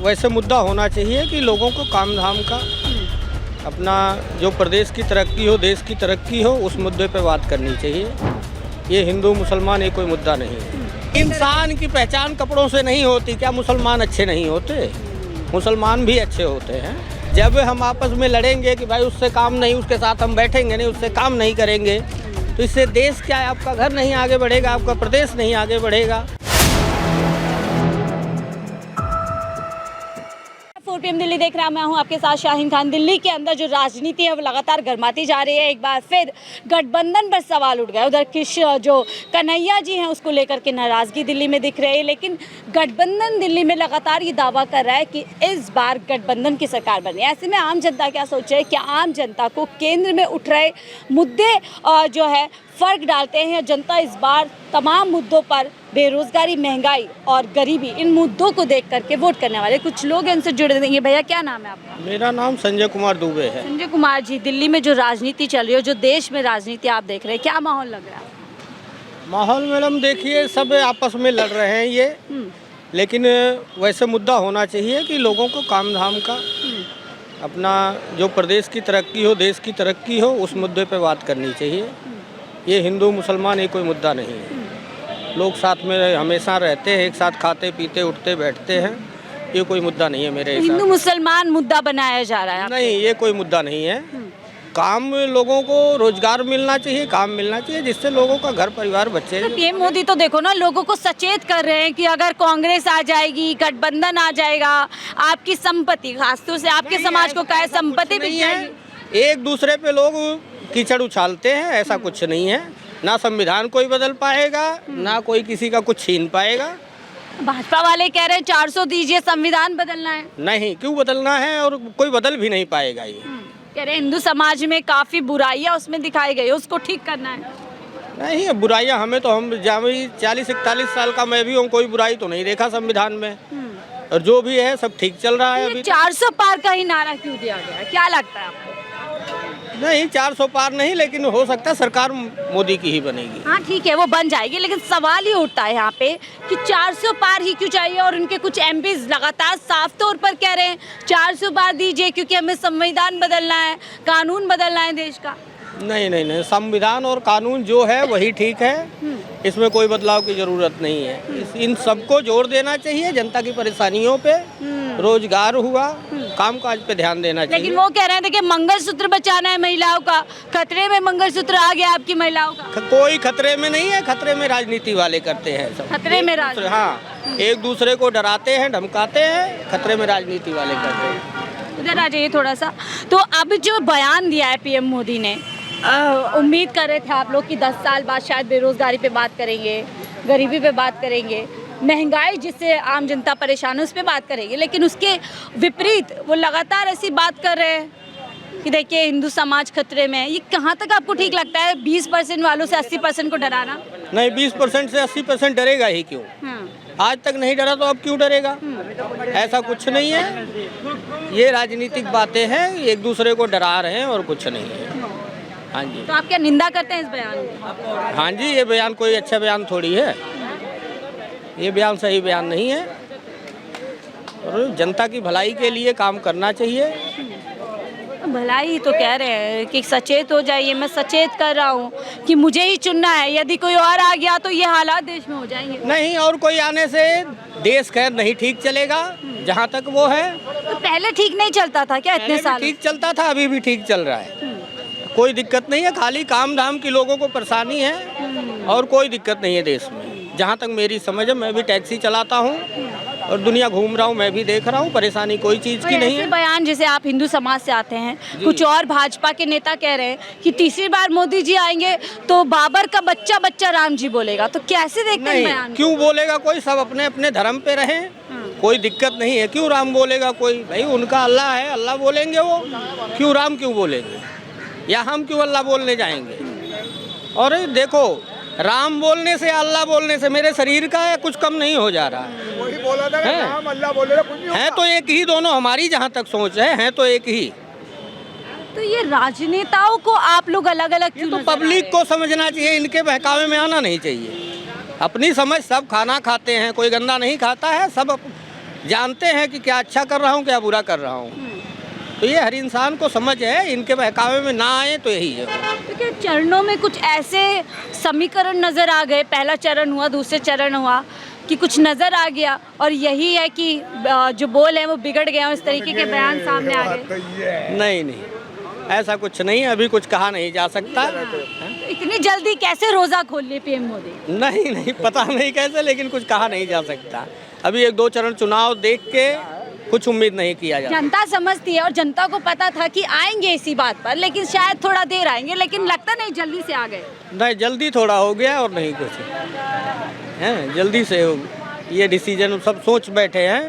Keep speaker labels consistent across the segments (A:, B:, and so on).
A: वैसे मुद्दा होना चाहिए कि लोगों को काम धाम का, अपना जो प्रदेश की तरक्की हो, देश की तरक्की हो, उस मुद्दे पे बात करनी चाहिए। ये हिंदू मुसलमान ये कोई मुद्दा नहीं है। इंसान की पहचान कपड़ों से नहीं होती। क्या मुसलमान अच्छे नहीं होते? मुसलमान भी अच्छे होते हैं। जब हम आपस में लड़ेंगे कि भाई उससे काम नहीं, उसके साथ हम बैठेंगे नहीं, उससे काम नहीं करेंगे, तो इससे देश क्या है? आपका घर नहीं आगे बढ़ेगा, आपका प्रदेश नहीं आगे बढ़ेगा।
B: 4 PM दिल्ली देख रहा मैं हूं आपके साथ शाहीन खान। दिल्ली के अंदर जो राजनीति है वो लगातार गर्माती जा रही है। एक बार फिर गठबंधन पर सवाल उठ गया। उधर जो कन्हैया जी हैं उसको लेकर के नाराजगी दिल्ली में दिख रही है, लेकिन गठबंधन दिल्ली में लगातार ये दावा कर रहा है कि इस बार गठबंधन की सरकार बनी। ऐसे में आम जनता क्या सोच रही है? क्या आम जनता को केंद्र में उठ रहे मुद्दे जो है फर्क डालते हैं? जनता इस बार तमाम मुद्दों पर, बेरोजगारी, महंगाई और गरीबी, इन मुद्दों को देख करके वोट करने वाले कुछ लोग इनसे जुड़े देंगे। भैया क्या नाम है आपका?
A: मेरा नाम संजय कुमार दुबे है।
B: संजय कुमार जी, दिल्ली में जो राजनीति चल रही है, जो देश में राजनीति आप देख रहे हैं, क्या माहौल लग रहा है?
A: माहौल मैडम देखिए, सब आपस में लड़ रहे हैं ये, लेकिन वैसे मुद्दा होना चाहिए कि लोगों को काम धाम का, अपना जो प्रदेश की तरक्की हो, देश की तरक्की हो, उस मुद्दे पे बात करनी चाहिए। ये हिंदू मुसलमान ये कोई मुद्दा नहीं है। लोग साथ में हमेशा रहते हैं, एक साथ खाते पीते उठते बैठते हैं। ये कोई मुद्दा नहीं है मेरे हिसाब से।
B: हिंदू मुसलमान मुद्दा बनाया जा रहा है?
A: नहीं, ये कोई मुद्दा नहीं है। काम, लोगों को रोजगार मिलना चाहिए, काम मिलना चाहिए, जिससे लोगों का घर परिवार बचे।
B: तो पीएम मोदी तो देखो ना, लोगों को सचेत कर रहे हैं कि अगर कांग्रेस आ जाएगी, गठबंधन आ जाएगा, आपकी संपत्ति, खासतौर से आपके समाज को क्या संपत्ति बिक जाएगी।
A: एक दूसरे पे लोग कीचड़ उछालते हैं, ऐसा कुछ नहीं है। ना संविधान कोई बदल पाएगा, ना कोई किसी का कुछ छीन पाएगा।
B: भाजपा वाले कह रहे हैं 400 दीजिए, संविधान बदलना है।
A: नहीं, क्यों बदलना है? और कोई बदल भी नहीं पाएगा। ये
B: कह रहे हैं हिंदू समाज में काफी बुराइयां उसमें दिखाई गई, उसको ठीक करना है।
A: नहीं, बुराइयां हमें तो, हम 40-41 साल का मैं भी हूँ, कोई बुराई तो नहीं देखा संविधान में। और जो भी है सब ठीक चल रहा है। अभी
B: 400 पार का ही नारा क्यों दिया गया, क्या लगता है आपको?
A: नहीं, 400 पार नहीं, लेकिन हो सकता है सरकार मोदी की ही बनेगी।
B: हाँ ठीक है, वो बन जाएगी, लेकिन सवाल ये उठता है यहाँ पे कि 400 पार ही क्यों चाहिए? और उनके कुछ एमपीज लगातार साफ तौर पर कह रहे हैं 400 पार दीजिए, क्योंकि हमें संविधान बदलना है, कानून बदलना है देश का।
A: नहीं नहीं नहीं, संविधान और कानून जो है वही ठीक है। इसमें कोई बदलाव की जरूरत नहीं है। इन सबको जोड़ देना चाहिए। जनता की परेशानियों पे, रोजगार हुआ, कामकाज पे ध्यान देना चाहिए।
B: लेकिन वो कह रहे थे कि मंगलसूत्र बचाना है महिलाओं का, खतरे में मंगलसूत्र आ गया आपकी महिलाओं का।
A: कोई खतरे में नहीं है, खतरे में राजनीति वाले करते हैं सब।
B: खतरे में राजनीति?
A: हाँ, एक दूसरे को डराते हैं, धमकाते हैं, खतरे में राजनीति वाले करते हैं।
B: उधर आ जाइए थोड़ा सा। तो अब जो बयान दिया है पीएम मोदी ने, उम्मीद कर रहे थे आप लोग कि 10 साल बाद शायद बेरोजगारी पे बात करेंगे, गरीबी पे बात करेंगे, महंगाई जिससे आम जनता परेशान है उस पर बात करेंगे, लेकिन उसके विपरीत वो लगातार ऐसी बात कर रहे हैं कि देखिए हिंदू समाज खतरे में है। ये कहाँ तक आपको ठीक लगता है? 20% वालों से 80% को डराना?
A: नहीं, 20% से 80% डरेगा ही क्यों? आज तक नहीं डरा तो अब क्यों डरेगा? ऐसा कुछ नहीं है। ये राजनीतिक बातें हैं, एक दूसरे को डरा रहे हैं और कुछ नहीं है। हाँ जी।
B: तो आप क्या निंदा करते हैं इस बयान की?
A: हाँ जी, ये बयान कोई अच्छा बयान थोड़ी है। ये बयान सही बयान नहीं है। और जनता की भलाई के लिए काम करना चाहिए।
B: भलाई तो कह रहे हैं कि सचेत हो जाइए। मैं सचेत कर रहा हूँ कि मुझे ही चुनना है, यदि कोई और आ गया तो ये हालात देश में हो जाएंगे।
A: नहीं, और कोई आने से देश खैर नहीं ठीक चलेगा जहाँ तक वो है।
B: तो पहले ठीक नहीं चलता था क्या इतने साल?
A: ठीक चलता था, अभी भी ठीक चल रहा है। कोई दिक्कत नहीं है, खाली काम धाम की लोगों को परेशानी है और कोई दिक्कत नहीं है देश में। जहाँ तक मेरी समझ है, मैं भी टैक्सी चलाता हूँ और दुनिया घूम रहा हूँ, मैं भी देख रहा हूँ, परेशानी कोई चीज़ की नहीं है।
B: बयान जैसे आप हिंदू समाज से आते हैं, कुछ और भाजपा के नेता कह रहे हैं कि तीसरी बार मोदी जी आएंगे तो बाबर का बच्चा बच्चा राम जी बोलेगा, तो कैसे देखते हैं बयान?
A: क्यों बोलेगा कोई? सब अपने अपने धर्म पे रहे, कोई दिक्कत नहीं है। क्यों राम बोलेगा कोई? भाई उनका अल्लाह है, अल्लाह बोलेंगे वो। क्यों राम क्यों बोलेंगे? या हम क्यों अल्लाह बोलने जाएंगे? और देखो, राम बोलने से, अल्लाह बोलने से मेरे शरीर का कुछ कम नहीं हो जा रहा है।
C: वही बोला था, राम अल्लाह बोले कुछ नहीं
A: है तो एक ही दोनों, हमारी जहाँ तक सोच है तो एक ही।
B: तो ये राजनेताओं को आप लोग अलग अलग क्यों?
A: तो पब्लिक को समझना चाहिए, इनके बहकावे में आना नहीं चाहिए। अपनी समझ, सब खाना खाते हैं, कोई गंदा नहीं खाता है, सब जानते हैं कि क्या अच्छा कर रहा हूँ क्या बुरा कर रहा हूँ। तो ये हर इंसान को समझ है, इनके बहकावे में ना आए तो यही है।
B: क्योंकि चरणों में कुछ ऐसे समीकरण नज़र आ गए, पहला चरण हुआ, दूसरे चरण हुआ, कि कुछ नज़र आ गया और यही है कि जो बोल है वो बिगड़ गए और इस तरीके के बयान सामने आ गए।
A: नहीं, ऐसा कुछ नहीं, अभी कुछ कहा नहीं जा सकता।
B: इतनी जल्दी कैसे रोज़ा खोल लिए पीएम मोदी?
A: नहीं, पता नहीं कैसे, लेकिन कुछ कहा नहीं जा सकता। अभी 1-2 चरण चुनाव देख के कुछ उम्मीद नहीं किया जा।
B: जनता समझती है और जनता को पता था कि आएंगे इसी बात पर, लेकिन शायद थोड़ा देर आएंगे, लेकिन लगता नहीं जल्दी से आ गए।
A: नहीं, जल्दी थोड़ा हो गया और नहीं कुछ है, जल्दी से ये डिसीजन सब सोच बैठे हैं,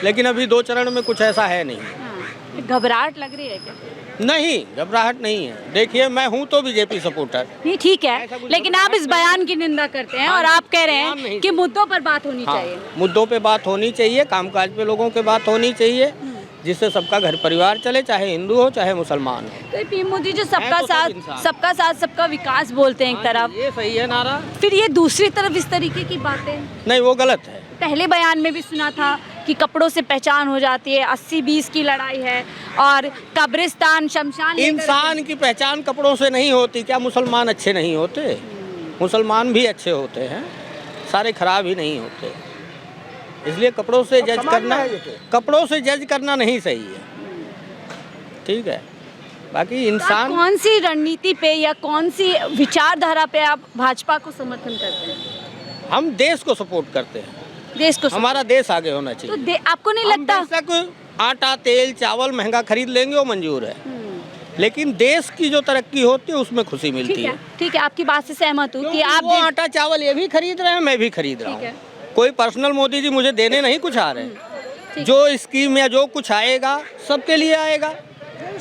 A: लेकिन अभी 2 चरण में कुछ ऐसा है नहीं।
B: घबराहट लग रही है क्या?
A: नहीं, घबराहट नहीं है। देखिए, मैं हूँ तो बीजेपी सपोर्टर।
B: नहीं, ठीक है, लेकिन आप इस बयान की निंदा करते हैं और आप कह रहे हैं कि मुद्दों पर बात होनी चाहिए।
A: मुद्दों पे बात होनी चाहिए, कामकाज पे लोगों के बात होनी चाहिए, जिससे सबका घर परिवार चले, चाहे हिंदू हो चाहे मुसलमान हो।
B: तो पीएम मोदी जो सबका साथ सबका विकास बोलते हैं एक तरफ,
A: ये सही है नारा,
B: फिर ये दूसरी तरफ इस तरीके की बातें,
A: नहीं वो गलत है।
B: पहले बयान में भी सुना था कि कपड़ों से पहचान हो जाती है, 80-20 की लड़ाई है और कब्रिस्तान शमशान।
A: इंसान की पहचान कपड़ों से नहीं होती। क्या मुसलमान अच्छे नहीं होते? मुसलमान भी अच्छे होते हैं, सारे खराब ही नहीं होते। इसलिए कपड़ों से जज करना नहीं सही है, ठीक है। बाकी इंसान,
B: कौन सी रणनीति पे या कौन सी विचारधारा पे आप भाजपा को समर्थन करते हैं?
A: हम देश को सपोर्ट करते हैं,
B: देश को,
A: हमारा देश आगे होना चाहिए।
B: तो आपको नहीं लगता?
A: बेशक आटा तेल चावल महंगा खरीद लेंगे वो मंजूर है, लेकिन देश की जो तरक्की होती है उसमें खुशी मिलती है।
B: ठीक है, आपकी बात से सहमत हूँ कि आप
A: वो आटा चावल ये भी खरीद रहे हैं, मैं भी खरीद रहा हूँ। कोई पर्सनल मोदी जी मुझे देने नहीं कुछ आ रहे, जो स्कीम या जो कुछ आएगा सबके लिए आएगा,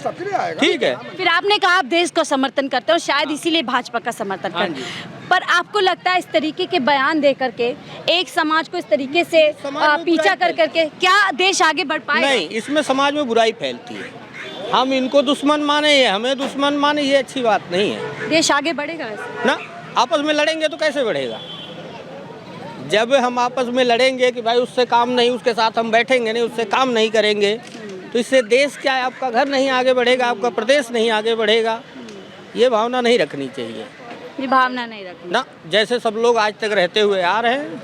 C: सबके लिए आएगा,
A: ठीक है।
B: फिर आपने कहा आप देश को समर्थन करते हो, शायद इसीलिए भाजपा का समर्थन करते हैं, पर आपको लगता है इस तरीके के बयान दे करके एक समाज को इस तरीके से पीछा कर करके क्या देश आगे बढ़ पाएगा?
A: नहीं, इसमें समाज में बुराई फैलती है। हम इनको दुश्मन माने या हमें दुश्मन माने, ये अच्छी बात नहीं है।
B: देश आगे बढ़ेगा ऐसे
A: ना, आपस में लड़ेंगे तो कैसे बढ़ेगा? जब हम आपस में लड़ेंगे कि भाई उससे काम नहीं, उसके साथ हम बैठेंगे नहीं, उससे काम नहीं करेंगे, तो इससे देश क्या है, आपका घर नहीं आगे बढ़ेगा, आपका प्रदेश नहीं आगे बढ़ेगा। ये भावना नहीं रखनी चाहिए,
B: ये भावना नहीं रखनी
A: ना। जैसे सब लोग आज तक रहते हुए आ रहे हैं,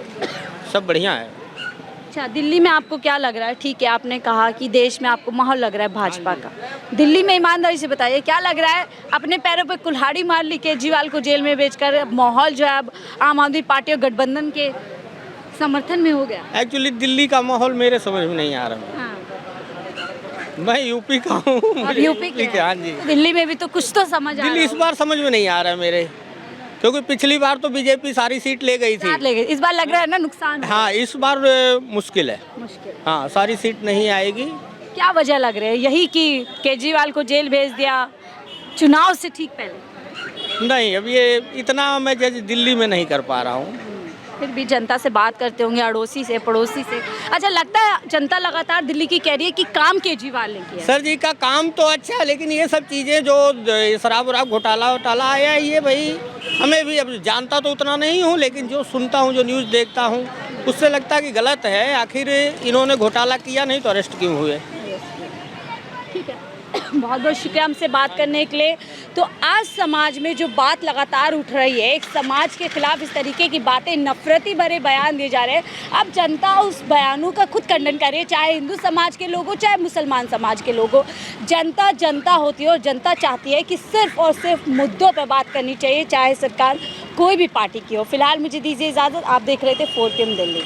A: सब बढ़िया है।
B: अच्छा, दिल्ली में आपको क्या लग रहा है? ठीक है, आपने कहा कि देश में आपको माहौल लग रहा है भाजपा का। दिल्ली में ईमानदारी से बताइए क्या लग रहा है? अपने पैरों पे कुल्हाड़ी मार ली केजरीवाल को जेल में भेजकर माहौल जो है अब आम आदमी पार्टी और गठबंधन के समर्थन में हो गया।
A: एक्चुअली दिल्ली का माहौल मेरे समझ में नहीं आ रहा। मैं यूपी का हूँ,
B: यूपी के?
A: हाँ जी।
B: दिल्ली में भी तो कुछ तो समझ आ रहा है।
A: दिल्ली इस बार समझ में नहीं आ रहा है मेरे, क्योंकि पिछली बार तो बीजेपी सारी सीट ले गई थी।
B: ले गई, इस बार लग रहा है ना नुकसान।
A: हाँ, इस बार मुश्किल है। हाँ, सारी सीट नहीं आएगी।
B: क्या वजह लग रही है? यही कि केजरीवाल को जेल भेज दिया चुनाव से ठीक पहले?
A: नहीं, अब ये इतना मैं जज दिल्ली में नहीं कर पा रहा हूँ।
B: फिर भी जनता से बात करते होंगे, अड़ोसी से, पड़ोसी से। अच्छा, लगता है जनता लगातार दिल्ली की कह रही है कि काम केजरीवाल ने किया।
A: सर जी का काम तो अच्छा है, लेकिन ये सब चीज़ें जो शराब वराब घोटाला आया, ये भाई हमें भी, अब जानता तो उतना नहीं हूँ, लेकिन जो सुनता हूँ, जो न्यूज़ देखता हूँ, उससे लगता है कि गलत है। आखिर इन्होंने घोटाला किया नहीं तो अरेस्ट क्यों हुए?
B: ठीक है, बहुत बहुत शुक्रिया हमसे बात करने के लिए। तो आज समाज में जो बात लगातार उठ रही है, एक समाज के खिलाफ इस तरीके की बातें, नफरती भरे बयान दिए जा रहे हैं। अब जनता उस बयानों का खुद खंडन कर रही है, चाहे हिंदू समाज के लोग हो, चाहे मुसलमान समाज के लोग हो। जनता होती है और जनता चाहती है कि सिर्फ और सिर्फ मुद्दों पर बात करनी चाहिए, चाहे सरकार कोई भी पार्टी की हो। फिलहाल मुझे दीजिए इजाज़त, आप देख रहे थे 4 PM दिल्ली।